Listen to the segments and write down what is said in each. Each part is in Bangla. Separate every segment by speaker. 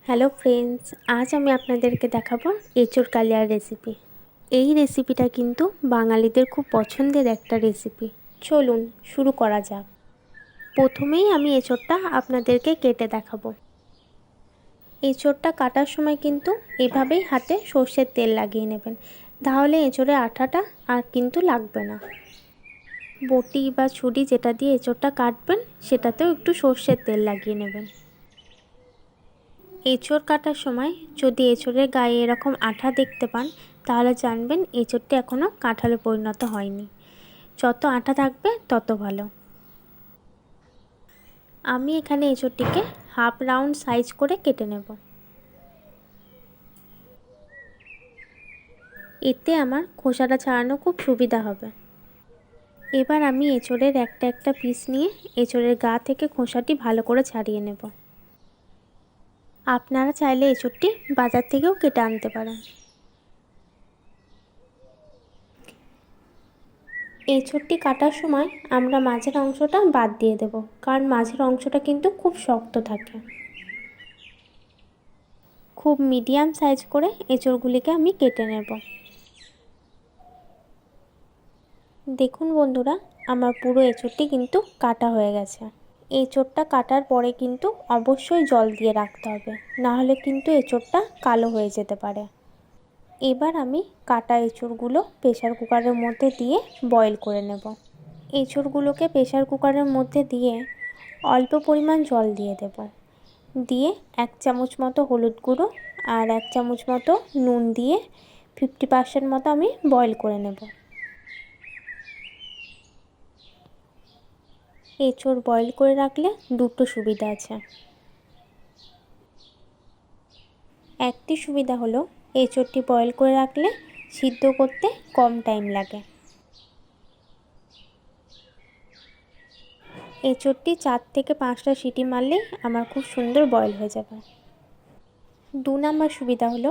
Speaker 1: হ্যালো ফ্রেন্ডস, আজ আমি আপনাদেরকে দেখাবো এঁচোড় কালিয়ার রেসিপি। এই রেসিপিটা কিন্তু বাঙালিদের খুব পছন্দের একটা রেসিপি। চলুন শুরু করা যাক। প্রথমেই আমি এঁচোড়টা আপনাদেরকে কেটে দেখাবো। এঁচোড়টা কাটার সময় কিন্তু এভাবেই হাতে সর্ষের তেল লাগিয়ে নেবেন, তাহলে এঁচোড়ের আঠাটা আর কিন্তু লাগবে না। বটি বা ছুরি যেটা দিয়ে এঁচোড়টা কাটবেন সেটাতেও একটু সর্ষের তেল লাগিয়ে নেবেন। এঁচোড় কাটার সময় যদি এঁচোড়ের গায়ে এরকম আঠা দেখতে পান তাহলে জানবেন এঁচোড়টি এখনও কাঁঠালে পরিণত হয়নি। যত আঠা থাকবে তত ভালো। আমি এখানে এঁচোড়টিকে হাফ রাউন্ড সাইজ করে কেটে নেব। এতে আমার খোসাটা ছাড়ানো খুব সুবিধা হবে। এবার আমি এঁচোড়ের একটা একটা পিস নিয়ে এঁচোড়ের গা থেকে খোসাটি ভালো করে ছাড়িয়ে নেব। আপনারা চাইলে এঁচোড়টি বাজার থেকেও কেটে আনতে পারেন। এঁচোড়টি কাটার সময় আমরা মাঝের অংশটা বাদ দিয়ে দেব, কারণ মাঝের অংশটা কিন্তু খুব শক্ত থাকে। খুব মিডিয়াম সাইজ করে এঁচোড়গুলিকে আমি কেটে নেব। দেখুন বন্ধুরা, আমার পুরো এঁচোড়টি কিন্তু কাটা হয়ে গেছে। এঁচোড়টা কাটার পরে কিন্তু অবশ্যই জল দিয়ে রাখতে হবে, না হলে কিন্তু এঁচোড়টা কালো হয়ে যেতে পারে। এবার আমি কাটা এঁচোড়গুলো প্রেসার কুকারের মধ্যে দিয়ে বয়েল করে নেব। এঁচোড়গুলোকে প্রেসার কুকারের মধ্যে দিয়ে অল্প পরিমাণ জল দিয়ে দেব। দিয়ে 1 চামচ মতো হলুদ গুঁড়ো আর 1 চামচ মতো নুন দিয়ে 50% মতো আমি বয়েল করে নেব। এঁচোড় বয়েল করে রাখলে দুটো সুবিধা আছে। একটি সুবিধা হলো এঁচোড়টি বয়েল করে রাখলে সিদ্ধ করতে কম টাইম লাগে। এঁচোড়টি 4 থেকে 5টা সিটি মারলেই আমার খুব সুন্দর বয়েল হয়ে যাবে। 2 নম্বর সুবিধা হলো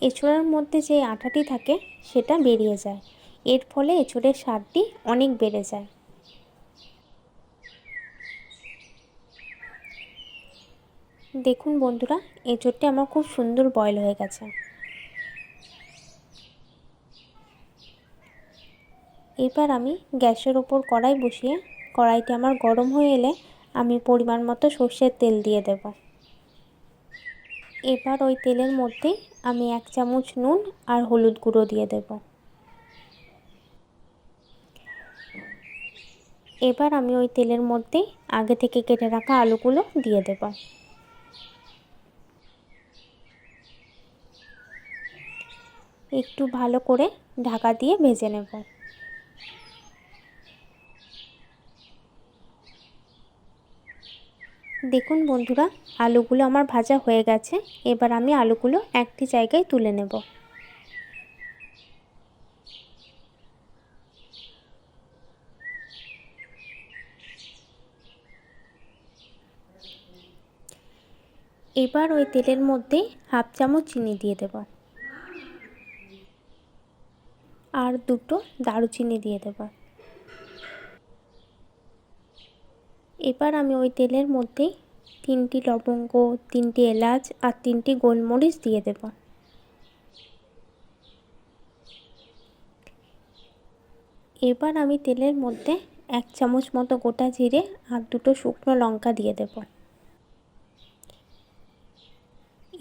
Speaker 1: এঁচোড়ের মধ্যে যে আঠাটি থাকে সেটা বেরিয়ে যায়। এর ফলে এঁচোড়ের স্বাদটি অনেক বেড়ে যায়। দেখুন বন্ধুরা, এঁচোড়টি আমার খুব সুন্দর বয়েল হয়ে গেছে। এবার আমি গ্যাসের ওপর কড়াই বসিয়ে কড়াইটি আমার গরম হয়ে এলে আমি পরিমাণ মতো সর্ষের তেল দিয়ে দেব। এবার ওই তেলের মধ্যেই আমি 1 চামচ নুন আর হলুদ গুঁড়ো দিয়ে দেব। এবার আমি ওই তেলের মধ্যেই আগে থেকে কেটে রাখা আলুগুলো দিয়ে দেব। একটু ভালো করে ঢাকা দিয়ে ভেজে নেব। দেখুন বন্ধুরা, আলুগুলো আমার ভাজা হয়ে গেছে। এবার আমি আলুগুলো একটি জায়গায় তুলে নেব। এবার ওই তেলের মধ্যে হাফ চামচ চিনি দিয়ে দেব আর দুটো দারুচিনি দিয়ে দেব। এবার আমি ওই তেলের মধ্যে 3টি লবঙ্গ, 3টি এলাচ আর 3টি গোলমরিচ দিয়ে দেব। এবার আমি তেলের মধ্যে 1 চামচ মতো গোটা জিরে আর দুটো শুকনো লঙ্কা দিয়ে দেব।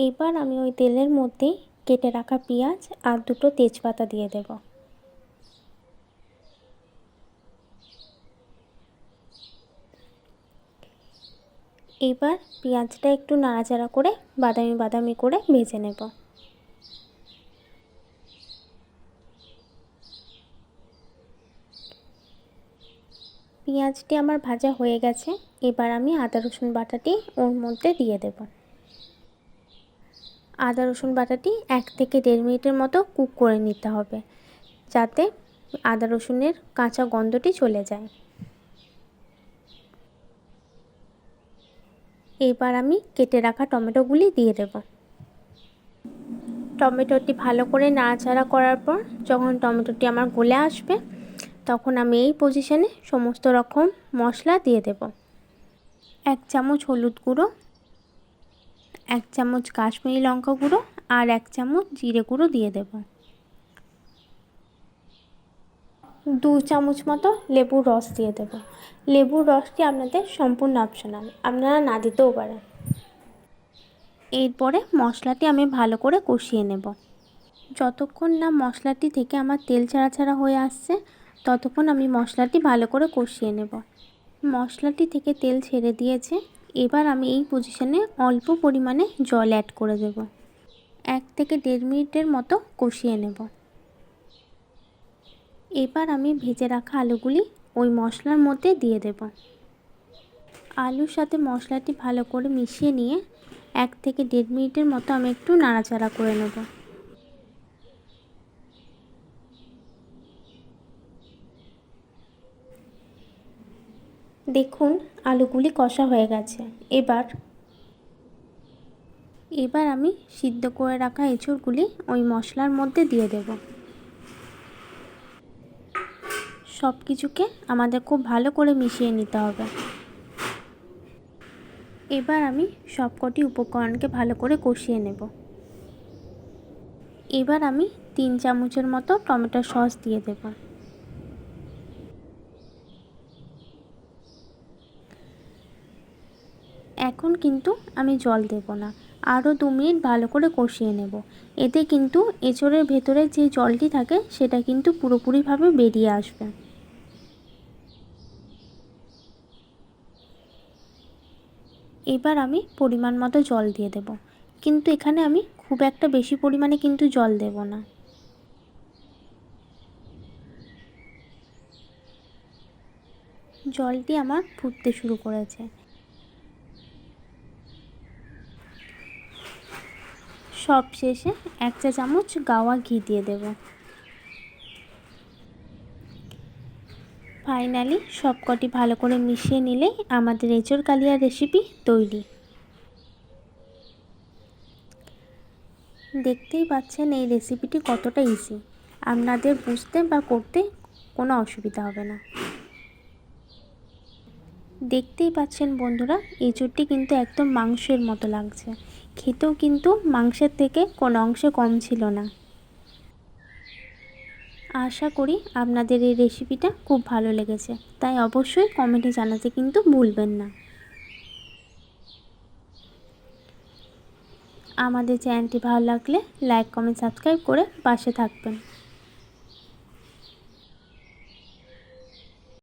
Speaker 1: এবার আমি ওই তেলের মধ্যেই কেটে রাখা পেঁয়াজ আর দুটো তেজপাতা দিয়ে দেব। এবার পেঁয়াজটা একটু নাড়াচাড়া করে বাদামি বাদামি করে ভেজে নেব। পেঁয়াজটি আমার ভাজা হয়ে গেছে। এবার আমি আদা রসুন বাটাটি ওর মধ্যে দিয়ে দেব। আদা রসুন বাটাটি 1 থেকে 1.5 মিনিটের মতো কুক করে নিতে হবে, যাতে আদা রসুনের কাঁচা গন্ধটি চলে যায়। এবার আমি কেটে রাখা টমেটোগুলি দিয়ে দেব। টমেটোটি ভালো করে নাড়াচাড়া করার পর যখন টমেটোটি আমার গলে আসবে তখন আমি এই পজিশনে সমস্ত রকম মশলা দিয়ে দেব। 1 চামচ হলুদ গুঁড়ো, 1 চামচ কাশ্মীরি লঙ্কা গুঁড়ো আর 1 চামচ জিরে গুঁড়ো দিয়ে দেব। 2 চামচ মতো লেবুর রস দিয়ে দেব। লেবুর রসটি আপনাদের সম্পূর্ণ অপশনাল, আপনারা না দিতেও পারেন। এরপরে মশলাটি আমি ভালো করে কষিয়ে নেব। যতক্ষণ না মশলাটি থেকে আমার তেল ছাড়া ছাড়া হয়ে আসছে ততক্ষণ আমি মশলাটি ভালো করে কষিয়ে নেব। মশলাটি থেকে তেল ছেড়ে দিয়েছে। এবার আমি এই পজিশনে অল্প পরিমাণে জল অ্যাড করে দেব। 1 থেকে 1.5 মিনিটের মতো কষিয়ে নেব। এবার আমি ভেজে রাখা আলুগুলি ওই মশলার মধ্যে দিয়ে দেব। আলুর সাথে মশলাটি ভালো করে মিশিয়ে নিয়ে 1 থেকে 1.5 মিনিটের মতো আমি একটু নাড়াচাড়া করে নেব। দেখুন আলুগুলি কষা হয়ে গেছে। এবার আমি সিদ্ধ করে রাখা এঁচোড়গুলি ওই মশলার মধ্যে দিয়ে দেব। সব কিছুকে আমাদের খুব ভালো করে মিশিয়ে নিতে হবে। এবার আমি সবকটি উপকরণকে ভালো করে কষিয়ে নেব। এবার আমি 3 চামচের মতো টমেটো সস দিয়ে দেব। এখন কিন্তু আমি জল দেব না, আরও 2 মিনিট ভালো করে কষিয়ে নেব। এতে কিন্তু এঁচোড়ের ভেতরে যে জলটি থাকে সেটা কিন্তু পুরোপুরিভাবে বেরিয়ে আসবে। এবার আমি পরিমাণ মতো জল দিয়ে দেব, কিন্তু এখানে আমি খুব একটা বেশি পরিমাণে কিন্তু জল দেব না। জলটি আমার ফুটতে শুরু করেছে। সবশেষে 1 চা চামচ গাওয়া ঘি দিয়ে দেব। ফাইনালি সবকটি ভালো করে মিশিয়ে নিলেই আমাদের এঁচোড় কালিয়া রেসিপি তৈরি। দেখতেই পাচ্ছেন এই রেসিপিটি কতটা ইজি, আপনাদের বুঝতে বা করতে কোনো অসুবিধা হবে না। দেখতেই পাচ্ছেন বন্ধুরা, এঁচোড়টি কিন্তু একদম মাংসের মতো লাগছে, খেতেও কিন্তু মাংসের থেকে কোনো অংশে কম ছিল না। আশা করি আপনাদের এই রেসিপিটা খুব ভালো লেগেছে, তাই অবশ্যই কমেন্টে জানাতে কিন্তু ভুলবেন না। আমাদের চ্যানেলটি ভালো লাগলে লাইক, কমেন্ট, সাবস্ক্রাইব করে পাশে থাকবেন।